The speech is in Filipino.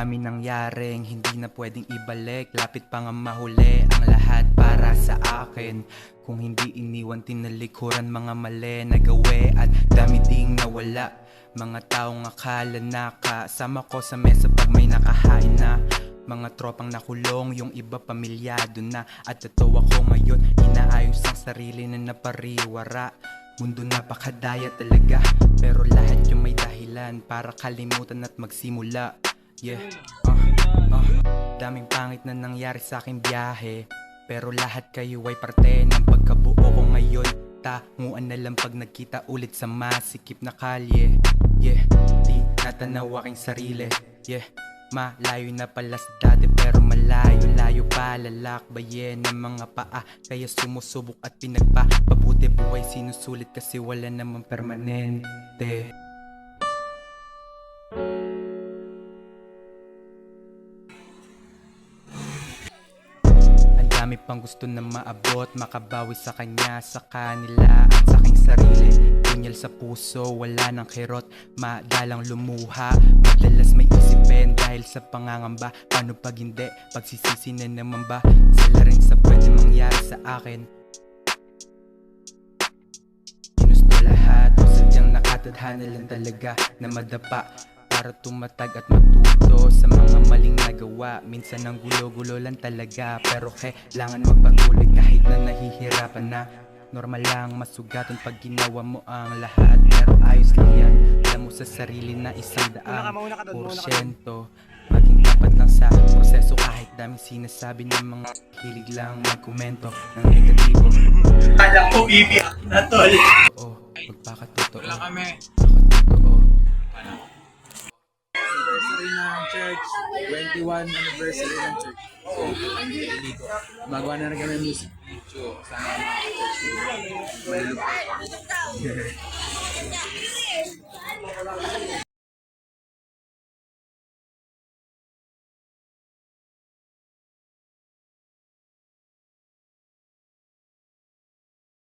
dami nangyaring hindi na pwedeng ibalik. Lapit pa nga mahuli ang lahat para sa akin. Kung hindi iniwan tinalikuran, mga mali na gawe at dami ding nawala. Mga taong akala nakasama ko sa mesa pag may nakahain na. Mga tropang nakulong, yung iba pamilyado na. At totoo ako ngayon, inaayos ang sarili na napariwara. Mundo napakadaya talaga, pero lahat yung may dahilan para kalimutan at magsimula. Yeah, daming pangit na nangyari sa aking biyahe, pero lahat kayo ay parte ng pagkabuo ko ngayon. Tanguan na lang pag nagkita ulit sa masikip na kalye. Yeah, di natanaw aking sarili. Yeah, malayo na pala sa dati, pero malayo-layo pa lalakbayin ng mga paa. Kaya sumusubok at pinagpapabuti buhay sinusulit kasi wala namang permanente. Ang dami pang gusto na maabot, makabawi sa kanya, sa kanila at sa aking sarili. Punyal sa puso, wala nang kirot, madalang lumuha. Madalas may isipin dahil sa pangangamba. Paano pag hindi, pagsisisi na naman ba? Sila rin sa pwede mangyari sa akin. Ginusto lahat, o sadyang nakatadhana lang talaga na madapa para tumatag at matuto sa mga maling nagawa. Minsan ang gulo-gulo lang talaga, pero kailangan magpatuloy kahit na nahihirapan na. Normal lang masugatan pag ginawa mo ang lahat, pero ayos lang yan. Alam mo sa sarili na 100%. Maging tapat lang sa proseso kahit daming sinasabi ng mga hilig lang magkomento ng negatibo. Kala ko iiyak na tol. Oo, magpakatotoo. Wala kami. Magpakatotoo. Anniversary ng church, 21 anniversary ng church. So, dito. Magawa na kami ng music video. Sana mga church. Malulog.